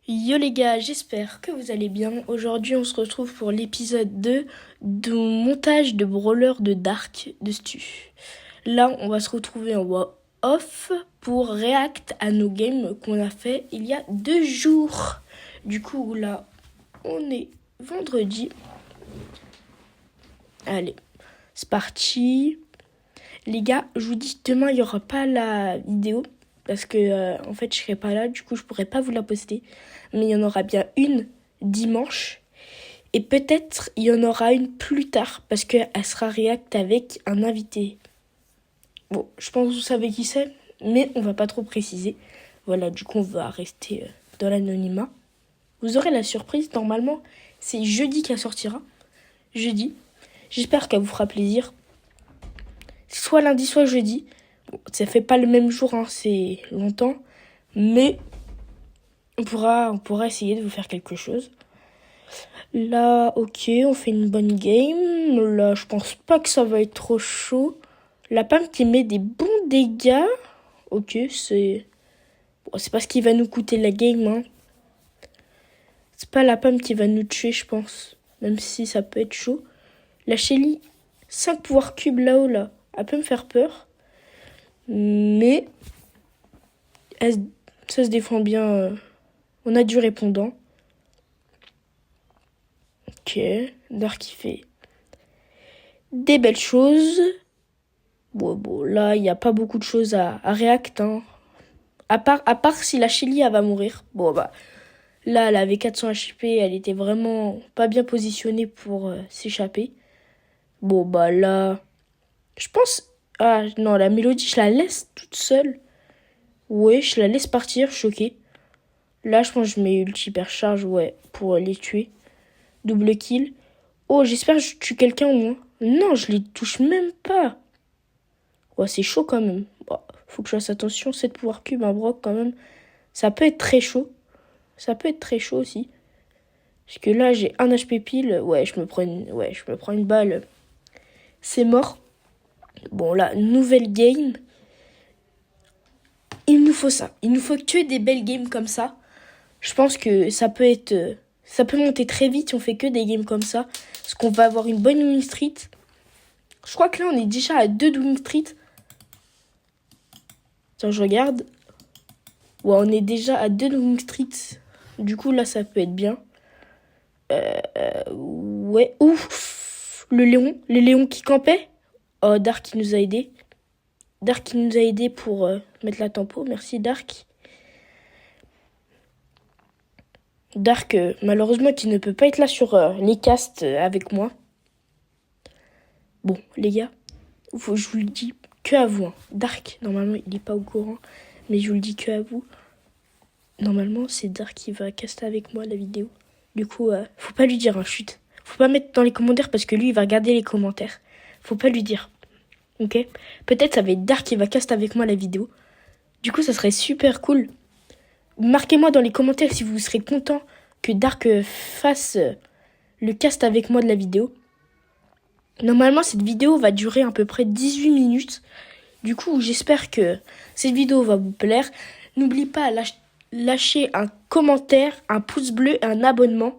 Yo les gars, j'espère que vous allez bien. Aujourd'hui, on se retrouve pour l'épisode 2 du montage de Brawler de Dark de Stu. Là, on va se retrouver en voix off pour react à nos games qu'on a fait il y a 2 jours. Du coup, là, on est vendredi. Allez, c'est parti. Les gars, je vous dis, demain, il n'y aura pas la vidéo. Parce que, en fait, je serai pas là. Du coup, je pourrai pas vous la poster. Mais il y en aura bien une dimanche. Et peut-être, il y en aura une plus tard. Parce qu'elle sera react avec un invité. Bon, je pense que vous savez qui c'est. Mais on va pas trop préciser. Voilà, du coup, on va rester dans l'anonymat. Vous aurez la surprise. Normalement, c'est jeudi qu'elle sortira. Jeudi. J'espère qu'elle vous fera plaisir. Soit lundi, soit jeudi. Bon, ça fait pas le même jour, hein, c'est longtemps. Mais on pourra essayer de vous faire quelque chose. Là, ok, on fait une bonne game. Là, je pense pas que ça va être trop chaud. La Pam qui met des bons dégâts. Ok, c'est... Bon, c'est pas ce qui va nous coûter la game, hein. C'est pas la Pam qui va nous tuer, je pense. Même si ça peut être chaud. La Shelly, 5 pouvoirs cubes là-haut, là. Elle peut me faire peur. Mais... ça se défend bien. On a du répondant. Ok, Dark il fait des belles choses. Bon, là, il n'y a pas beaucoup de choses à react, hein. À part si la Shelly, elle va mourir. Bon, bah, là, elle avait 400 HP, elle était vraiment pas bien positionnée pour s'échapper. Bon, bah, là, je pense... Ah, non, la Mélodie, je la laisse toute seule. Ouais, je la laisse partir, choquée. Là, je pense que je mets ulti hypercharge, ouais, pour les tuer. Double kill. Oh, j'espère que je tue quelqu'un au moins. Non, je les touche même pas. Ouais, c'est chaud quand même. Bon, faut que je fasse attention. 7 pouvoirs cubes, un Brock quand même. Ça peut être très chaud. Ça peut être très chaud aussi. Parce que là, j'ai un HP pile. Ouais, je me prends une balle. C'est mort. Bon, là, nouvelle game. Il nous faut ça. Il nous faut que des belles games comme ça. Je pense que ça peut être... ça peut monter très vite si on fait que des games comme ça. Parce qu'on va avoir une bonne win streak. Je crois que là, on est déjà à 2 win streak. Attends, je regarde. Ouais, on est déjà à 2 win streak. Du coup, là, ça peut être bien. Ouais. Ouf. Le léon qui campait. Oh, Dark qui nous a aidé. Dark qui nous a aidé pour mettre la tempo. Merci, Dark. Dark, malheureusement, qui ne peut pas être là sur les casts avec moi. Bon, les gars, je vous le dis que à vous. Hein. Dark, normalement, il n'est pas au courant. Mais je vous le dis que à vous. Normalement, c'est Dark qui va caster avec moi la vidéo. Du coup, faut pas lui dire, hein, chut. Faut pas mettre dans les commentaires parce que lui, il va regarder les commentaires. Faut pas lui dire. Ok? Peut-être ça va être Dark qui va caster avec moi la vidéo. Du coup, ça serait super cool. Marquez-moi dans les commentaires si vous serez content que Dark fasse le cast avec moi de la vidéo. Normalement, cette vidéo va durer à peu près 18 minutes. Du coup, j'espère que cette vidéo va vous plaire. N'oubliez pas à lâcher un commentaire, un pouce bleu et un abonnement.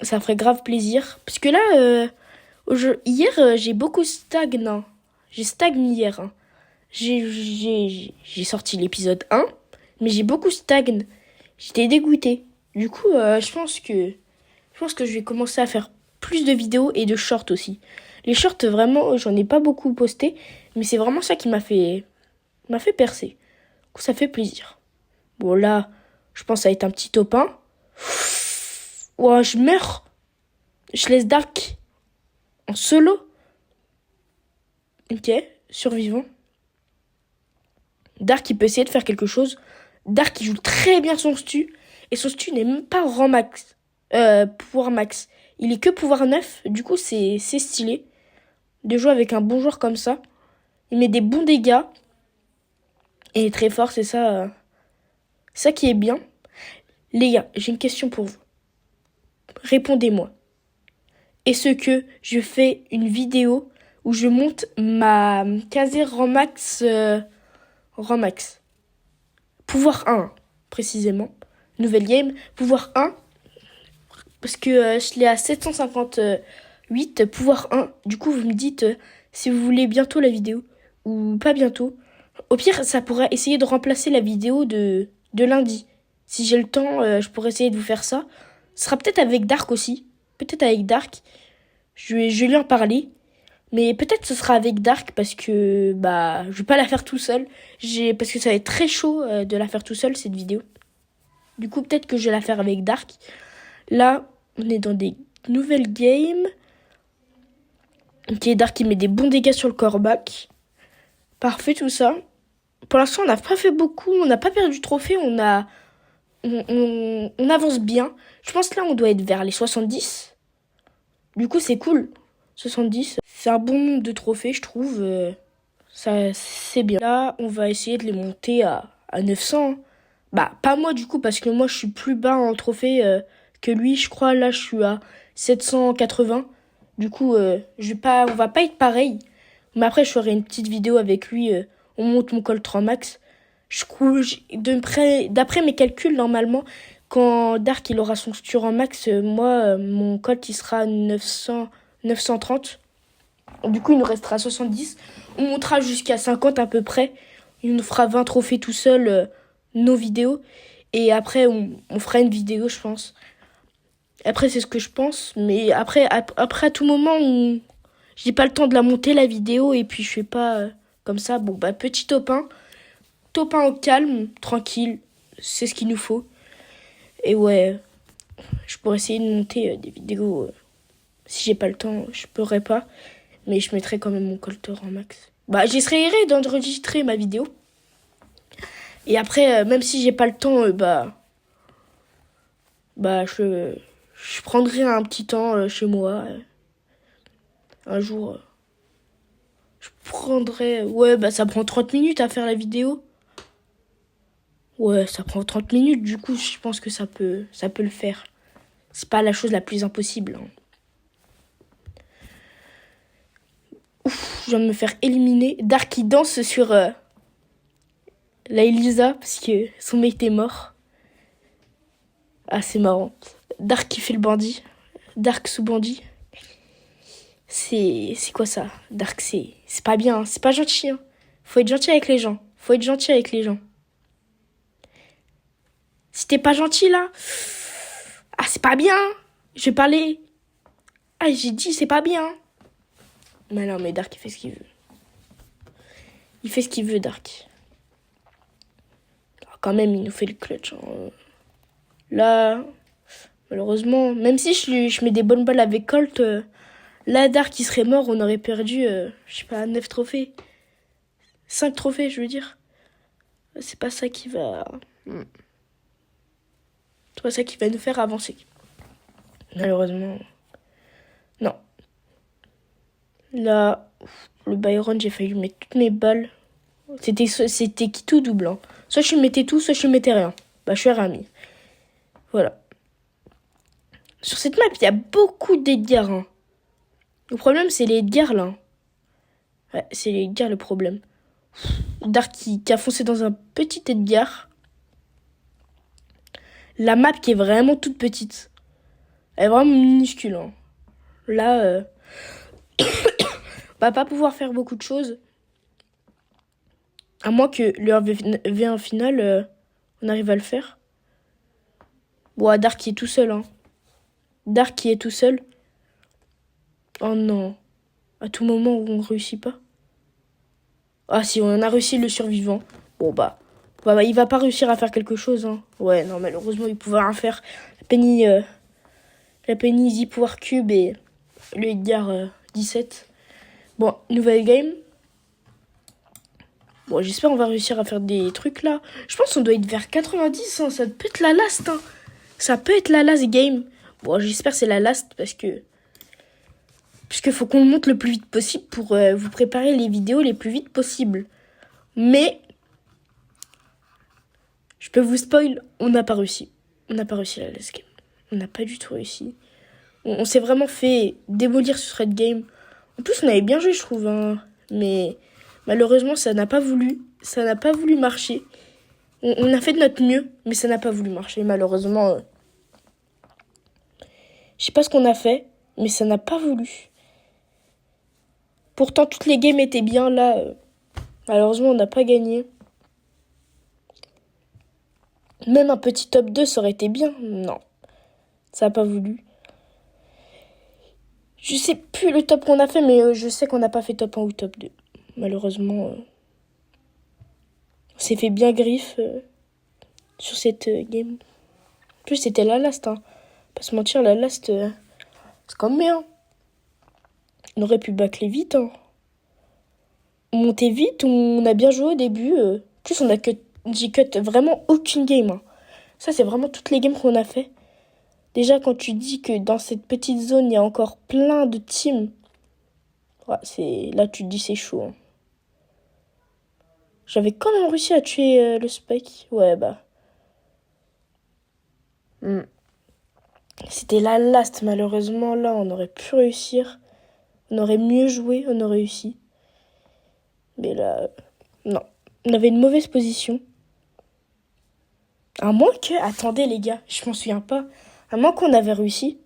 Ça ferait grave plaisir. Parce que là, hier, j'ai beaucoup stagné. J'ai stagné hier. Hein. J'ai sorti l'épisode 1, mais j'ai beaucoup stagné. J'étais dégoûtée. Du coup, je pense que je vais commencer à faire plus de vidéos et de shorts aussi. Les shorts, vraiment, j'en ai pas beaucoup posté, mais c'est vraiment ça qui m'a fait percer. Du coup, ça fait plaisir. Bon, là, je pense que ça va être un petit top 1. Ouah, je meurs. Je laisse Dark en solo. Ok, survivant. Dark, il peut essayer de faire quelque chose. Dark, il joue très bien son stu. Et son stu n'est même pas rang max. Pouvoir max. Il est que pouvoir 9. Du coup, c'est stylé de jouer avec un bon joueur comme ça. Il met des bons dégâts. Et il est très fort, c'est ça. Ça qui est bien. Les gars, j'ai une question pour vous. Répondez-moi. Est-ce que je fais une vidéo où je monte ma casée rang max, pouvoir 1, précisément. nouvelle game. Pouvoir 1, parce que je l'ai à 758, pouvoir 1. Du coup, vous me dites si vous voulez bientôt la vidéo ou pas bientôt. Au pire, ça pourrait essayer de remplacer la vidéo de lundi. Si j'ai le temps, je pourrais essayer de vous faire ça. Ce sera peut-être avec Dark aussi. Peut-être avec Dark. Je vais lui en parler. Mais peut-être ce sera avec Dark parce que je vais pas la faire tout seul. Parce que ça va être très chaud de la faire tout seul cette vidéo. Du coup, peut-être que je vais la faire avec Dark. Là, on est dans des nouvelles games. Ok, Dark il met des bons dégâts sur le corbac. Parfait tout ça. Pour l'instant, on n'a pas fait beaucoup. On n'a pas perdu de trophée. On avance bien. Je pense que là, on doit être vers les 70. Du coup, c'est cool. 70. C'est un bon nombre de trophées, je trouve. Ça, c'est bien. Là, on va essayer de les monter à 900. Pas moi, du coup, parce que moi, je suis plus bas en trophée que lui. Je crois, là, je suis à 780. Du coup, on va pas être pareil. Mais après, je ferai une petite vidéo avec lui. On monte mon Colt 3 Max. D'après mes calculs, normalement, quand Dark il aura son Sturan Max, moi, mon Colt il sera à 930. Du coup, il nous restera 70. On montera jusqu'à 50 à peu près. Il nous fera 20 trophées tout seul, nos vidéos. Et après, on fera une vidéo, je pense. Après, c'est ce que je pense. Mais après à tout moment, j'ai pas le temps de la monter, la vidéo. Et puis, je fais pas comme ça. Bon, petit topin. Topin au calme, tranquille. C'est ce qu'il nous faut. Et ouais, je pourrais essayer de monter des vidéos. Si j'ai pas le temps, je pourrais pas. Mais je mettrai quand même mon colter en max. J'essaierai d'enregistrer ma vidéo. Et après, même si j'ai pas le temps, je prendrai un petit temps chez moi. Un jour, je prendrai... Ouais, ça prend 30 minutes à faire la vidéo. Ouais, ça prend 30 minutes. Du coup, je pense que ça peut le faire. C'est pas la chose la plus impossible. Hein. Ouf, je viens de me faire éliminer. Dark qui danse sur la Elisa parce que son mec était mort. Ah, c'est marrant. Dark qui fait le bandit. Dark sous bandit. C'est quoi ça? Dark, c'est pas bien. Hein. C'est pas gentil. Hein. Faut être gentil avec les gens. Si t'es pas gentil là, ah c'est pas bien. Je vais parler. Ah j'ai dit c'est pas bien. Mais non mais Dark il fait ce qu'il veut. Il fait ce qu'il veut Dark. Alors, quand même il nous fait le clutch. Hein. Là, malheureusement, même si je mets des bonnes balles avec Colt, là Dark il serait mort, on aurait perdu, je sais pas, 9 trophées. 5 trophées je veux dire. C'est pas ça qui va... C'est pas ça qui va nous faire avancer. Malheureusement. Non. Là, le Byron, j'ai failli mettre toutes mes balles. C'était qui tout double. Hein. Soit je mettais tout, soit je mettais rien. Je suis Rami. Voilà. Sur cette map, il y a beaucoup d'Edgar. Hein. Le problème, c'est les Edgar, là. Ouais, c'est les Edgar, le problème. Dark qui a foncé dans un petit Edgar. La map qui est vraiment toute petite. Elle est vraiment minuscule. Hein. Là, on va pas pouvoir faire beaucoup de choses. À moins que le V1 final, on arrive à le faire. Bon, Dark qui est tout seul. Hein. Dark qui est tout seul. Oh non. À tout moment où on réussit pas. Ah si, on a réussi le survivant. Bon il va pas réussir à faire quelque chose. Hein. Ouais, non, malheureusement, il pouvait rien faire. La Penny Easy Power Cube et le Edgar 17. Bon, nouvelle game. Bon, j'espère qu'on va réussir à faire des trucs là. Je pense qu'on doit être vers 90. Hein. Ça peut être la last. Hein. Ça peut être la last game. Bon, j'espère que c'est la last parce que... Puisqu'il faut qu'on monte le plus vite possible pour vous préparer les vidéos les plus vite possible. Mais... Je peux vous spoil, on n'a pas réussi. On n'a pas réussi la last game. On n'a pas du tout réussi. On s'est vraiment fait démolir sur cette game. En plus, on avait bien joué, je trouve. Hein. Mais malheureusement, ça n'a pas voulu. Ça n'a pas voulu marcher. On a fait de notre mieux, mais ça n'a pas voulu marcher, malheureusement. Je sais pas ce qu'on a fait, mais ça n'a pas voulu. Pourtant, toutes les games étaient bien, là. Malheureusement, on n'a pas gagné. Même un petit top 2, ça aurait été bien. Non, ça n'a pas voulu. Je sais plus le top qu'on a fait, mais je sais qu'on n'a pas fait top 1 ou top 2. Malheureusement, on s'est fait bien griffe sur cette game. En plus, c'était la last. Hein. Pas se mentir, la last, c'est quand même bien. On aurait pu bâcler vite. Hein. On montait vite, on a bien joué au début. En plus, j'ai cut vraiment aucune game. Hein. Ça, c'est vraiment toutes les games qu'on a fait. Déjà, quand tu dis que dans cette petite zone, il y a encore plein de teams, ouais, là, tu te dis c'est chaud. Hein. J'avais quand même réussi à tuer le Spike. Ouais, bah. C'était la last, malheureusement. Là, on aurait pu réussir. On aurait mieux joué, on aurait réussi. Mais là, non. On avait une mauvaise position. À moins que... Attendez, les gars, je m'en souviens pas. À moins qu'on avait réussi.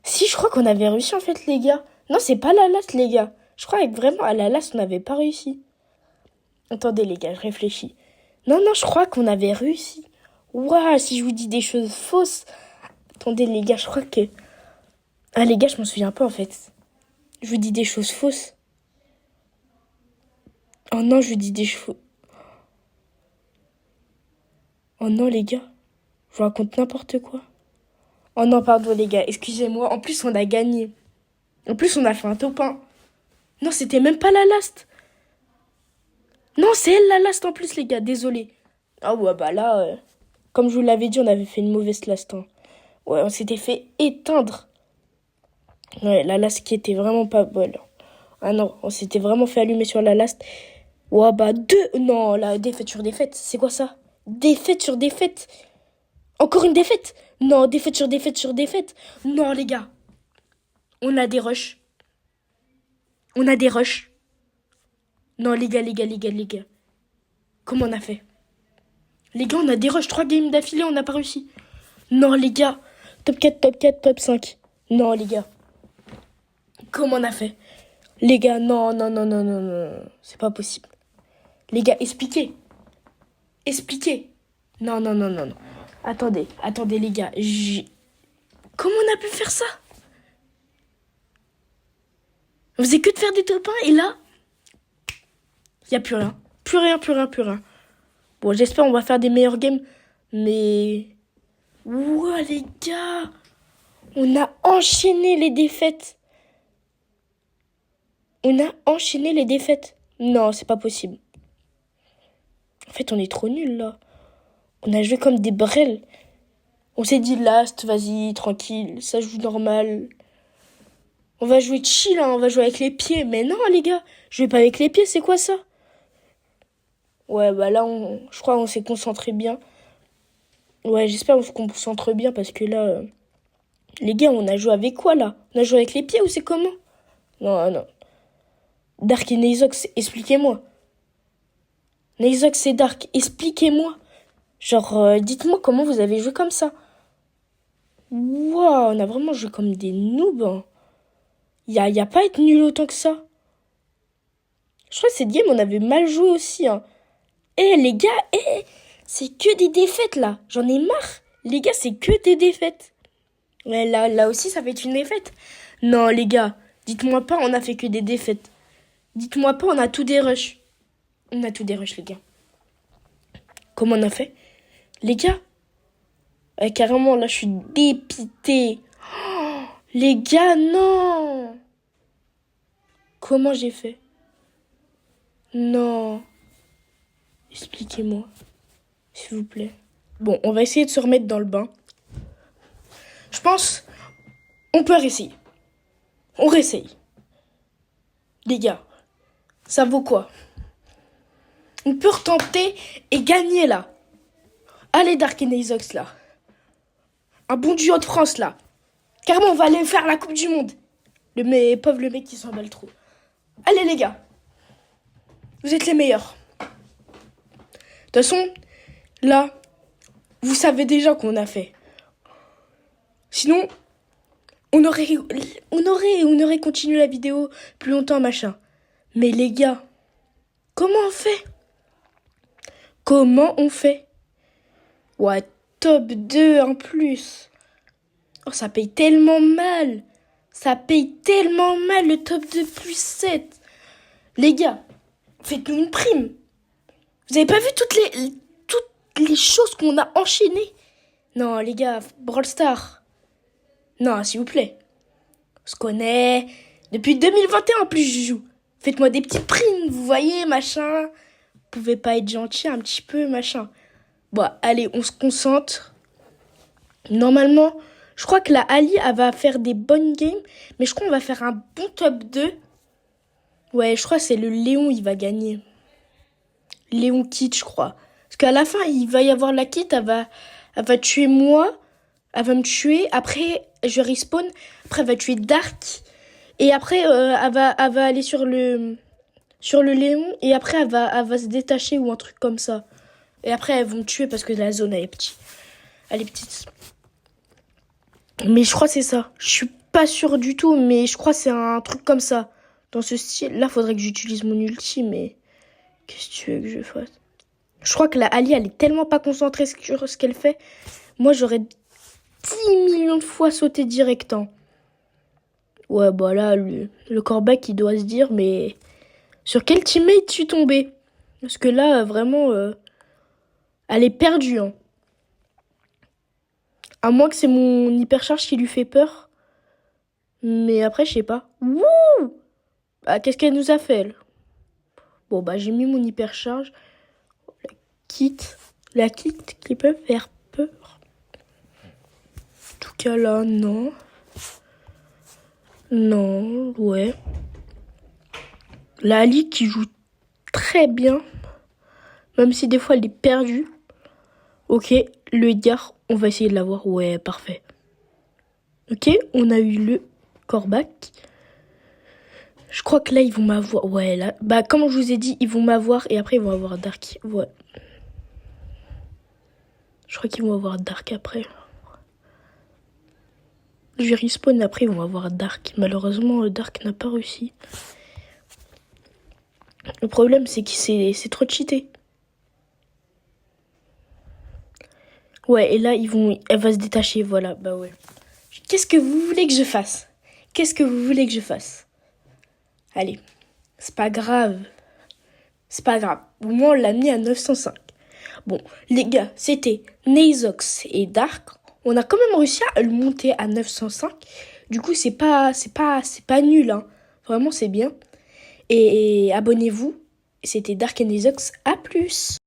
Si, je crois qu'on avait réussi, en fait, les gars. Non, c'est pas la last, les gars. Je crois que vraiment, à la last, on n'avait pas réussi. Attendez, les gars, je réfléchis. Non, je crois qu'on avait réussi. Ouah, si je vous dis des choses fausses. Attendez, les gars, je crois que... Ah, les gars, je m'en souviens pas, en fait. Je vous dis des choses fausses. Oh non, je vous dis des choses... Oh non, les gars. Je vous raconte n'importe quoi. Oh non, pardon, les gars, excusez-moi. En plus, on a gagné. En plus, on a fait un top 1. Non, c'était même pas la last. Non, c'est elle la last en plus, les gars. Désolé. Ah ouais, bah là, comme je vous l'avais dit, on avait fait une mauvaise last. Hein. Ouais, on s'était fait éteindre. Ouais, la last qui était vraiment pas bonne. Ah non, on s'était vraiment fait allumer sur la last. Ouais, bah Non, la défaite sur défaite. C'est quoi ça? Défaite sur défaite. Encore une défaite? Non, défaite sur défaite sur défaite. Non, les gars. On a des rushs. On a des rushs. Non, les gars. Comment on a fait? Les gars, on a des rushs. 3 games d'affilée, on n'a pas réussi. Non, les gars. Top 4, top 5. Non, les gars. Comment on a fait? Les gars, non. C'est pas possible. Les gars, expliquez. Non. Attendez, les gars. Comment on a pu faire ça? On faisait que de faire des top 1 et là, il n'y a plus rien. Plus rien. Bon, j'espère on va faire des meilleures games. Mais... Ouah, les gars. On a enchaîné les défaites. Non, c'est pas possible. En fait, on est trop nuls, là. On a joué comme des brels. On s'est dit last, vas-y, tranquille, ça joue normal. On va jouer chill, hein, on va jouer avec les pieds. Mais non, les gars, jouer pas avec les pieds, c'est quoi ça? Ouais, bah là, je crois qu'on s'est concentré bien. Ouais, j'espère qu'on se concentre bien parce que là... Les gars, on a joué avec quoi, là? On a joué avec les pieds ou c'est comment? Non. Dark et Neizox, expliquez-moi. Neizox et Dark, expliquez-moi. Genre, dites-moi comment vous avez joué comme ça. Waouh, on a vraiment joué comme des noobs. Hein. Y a pas à être nul autant que ça. Je crois que cette game, on avait mal joué aussi. Hein. Les gars, c'est que des défaites, là. J'en ai marre. Les gars, c'est que des défaites. Ouais, là aussi, ça va être une défaite. Non, les gars, dites-moi pas, on a fait que des défaites. Dites-moi pas, on a tout des rushs. On a tout des rushs, les gars. Comment on a fait? Les gars, carrément, là, je suis dépité. Oh, les gars, non. Comment j'ai fait? Non. Expliquez-moi, s'il vous plaît. Bon, on va essayer de se remettre dans le bain. Je pense, on peut réessayer. On réessaye. Les gars, ça vaut quoi? On peut retenter et gagner, là. Allez, Dark et Neizox, là. Un bon duo de France, là. Carrément, on va aller faire la Coupe du Monde. Le mec qui s'emballe trop. Allez, les gars. Vous êtes les meilleurs. De toute façon, Là, vous savez déjà qu'on a fait. Sinon, on aurait continué la vidéo plus longtemps, machin. Mais les gars, comment on fait? Comment on fait? Ouais, top 2 en plus. Oh, ça paye tellement mal. Ça paye tellement mal le top 2 plus 7. Les gars, faites-nous une prime. Vous avez pas vu toutes les choses qu'on a enchaînées? Non, les gars, Brawl Stars. Non, s'il vous plaît. On se connaît. Depuis 2021 en plus, je joue. Faites-moi des petites primes, vous voyez, machin. Vous pouvez pas être gentil un petit peu, machin. Bon, allez, on se concentre. Normalement, je crois que la Ali, elle va faire des bonnes games. Mais je crois qu'on va faire un bon top 2. Ouais, je crois que c'est le Léon, il va gagner. Léon Kit, je crois. Parce qu'à la fin, il va y avoir la Kit, elle va tuer moi. Elle va me tuer. Après, je respawn. Après, elle va tuer Dark. Et après, elle va aller sur le Léon. Et après, elle va se détacher ou un truc comme ça. Et après, elles vont me tuer parce que la zone, elle est petite. Elle est petite. Mais je crois que c'est ça. Je suis pas sûre du tout, mais je crois que c'est un truc comme ça. Dans ce style. Là, faudrait que j'utilise mon ulti, mais... Qu'est-ce que tu veux que je fasse? Je crois que la Ali, elle est tellement pas concentrée sur ce qu'elle fait. Moi, j'aurais 10 millions de fois sauté direct. Hein. Ouais, bah là, le corbac, il doit se dire, mais... Sur quel teammate je suis tombé? Parce que là, vraiment... elle est perdue. Hein. À moins que c'est mon hypercharge qui lui fait peur. Mais après, je sais pas. Wouh! Bah, qu'est-ce qu'elle nous a fait, elle? Bon, bah, j'ai mis mon hypercharge. La kit qui peut faire peur. En tout cas, là, non. Non, ouais. La Ali qui joue très bien. Même si des fois, elle est perdue. Ok, le Edgar, on va essayer de l'avoir. Ouais, parfait. Ok, on a eu le corbac. Je crois que là, ils vont m'avoir. Ouais, là. Bah, comme je vous ai dit, ils vont m'avoir et après, ils vont avoir Dark. Ouais. Je crois qu'ils vont avoir Dark après. Je vais respawn après, ils vont avoir Dark. Malheureusement, Dark n'a pas réussi. Le problème, c'est que c'est trop cheaté. Ouais, et là, elle va se détacher, voilà, bah ouais. Qu'est-ce que vous voulez que je fasse? Qu'est-ce que vous voulez que je fasse? Allez, c'est pas grave. C'est pas grave. Au moins, on l'a mis à 905. Bon, les gars, c'était Nazox et Dark. On a quand même réussi à le monter à 905. Du coup, c'est pas nul, hein. Vraiment, c'est bien. Et abonnez-vous. C'était Dark et Nazox. À plus.